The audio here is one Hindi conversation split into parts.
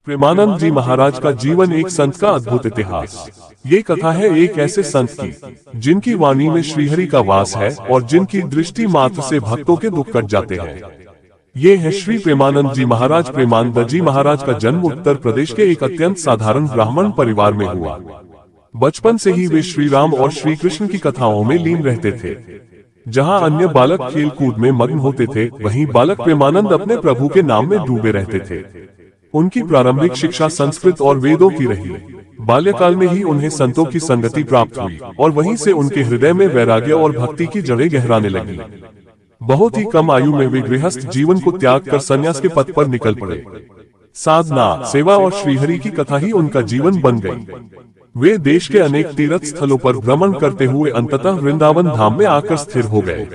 प्रेमानंद जी महाराज का जीवन एक संत का अद्भुत इतिहास। ये कथा है एक ऐसे संत की जिनकी वाणी में श्रीहरि का वास है और जिनकी दृष्टि मात्र से भक्तों के दुख कट जाते हैं। ये है श्री प्रेमानंद जी महाराज। प्रेमानंद जी महाराज का जन्म उत्तर प्रदेश के एक अत्यंत साधारण ब्राह्मण परिवार में हुआ। बचपन से ही वे श्री राम और श्री कृष्ण की कथाओं में लीन रहते थे। जहाँ अन्य बालक खेल कूद में मग्न होते थे, वहीं बालक प्रेमानंद अपने प्रभु के नाम में डूबे रहते थे। उनकी प्रारंभिक शिक्षा संस्कृत और वेदों की रही। बाल्यकाल में ही उन्हें संतों की संगति प्राप्त हुई और वहीं से उनके हृदय में वैराग्य और भक्ति की जड़ें गहराने लगी। बहुत ही कम आयु में वे गृहस्थ जीवन को त्याग कर संन्यास के पथ पर निकल पड़े। साधना, सेवा और श्रीहरि की कथा ही उनका जीवन बन गई। वे देश के अनेक तीर्थ स्थलों पर भ्रमण करते हुए अंततः वृंदावन धाम में आकर स्थिर हो गए।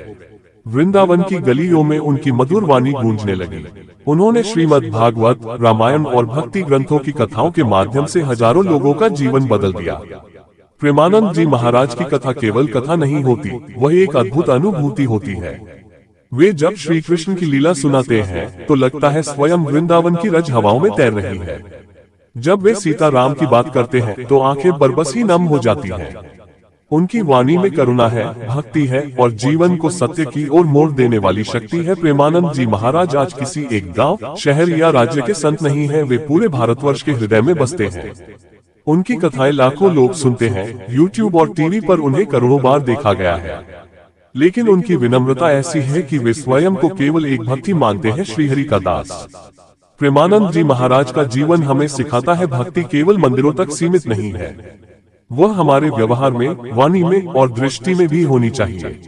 वृंदावन की गलियों में उनकी मधुर वाणी गूंजने लगी। उन्होंने श्रीमद् भागवत, रामायण और भक्ति ग्रंथों की कथाओं के माध्यम से हजारों लोगों का जीवन बदल दिया। प्रेमानंद जी महाराज की कथा केवल कथा नहीं होती, वह एक अद्भुत अनुभूति होती है। वे जब श्री कृष्ण की लीला सुनाते हैं तो लगता है स्वयं वृंदावन की रज हवाओं में तैर रही है। जब वे सीता राम की बात करते हैं तो आंखें बरबस ही नम हो जाती हैं। उनकी वाणी में करुणा है, भक्ति है और जीवन को सत्य की ओर मोड़ देने वाली शक्ति है। प्रेमानंद जी महाराज आज किसी एक गांव, शहर या राज्य के संत नहीं है, वे पूरे भारतवर्ष के हृदय में बसते हैं। उनकी कथाएं लाखों लोग सुनते हैं। यूट्यूब और टीवी पर उन्हें करोड़ों बार देखा गया है। लेकिन उनकी विनम्रता ऐसी है कि वे स्वयं को केवल एक भक्ति मानते हैं, श्रीहरि का दास। प्रेमानंद जी महाराज का जीवन हमें सिखाता है भक्ति केवल मंदिरों तक सीमित नहीं है, वह हमारे व्यवहार में, वाणी में और दृष्टि में भी होनी चाहिए।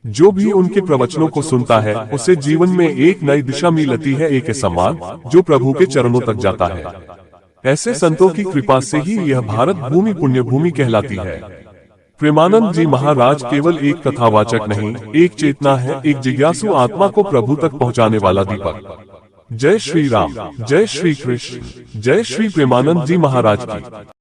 जो भी उनके प्रवचनों को सुनता है उसे जीवन में एक नई दिशा मिलती है, एक ऐसा मार्ग जो प्रभु के चरणों तक जाता है। ऐसे संतों की कृपा से ही यह भारत भूमि पुण्य भूमि कहलाती है। प्रेमानंद जी महाराज केवल एक कथावाचक नहीं, एक चेतना है, एक जिज्ञासु आत्मा को प्रभु तक पहुँचाने वाला दीपक। जय श्री राम, जय श्री कृष्ण, जय श्री प्रेमानंद जी महाराज की।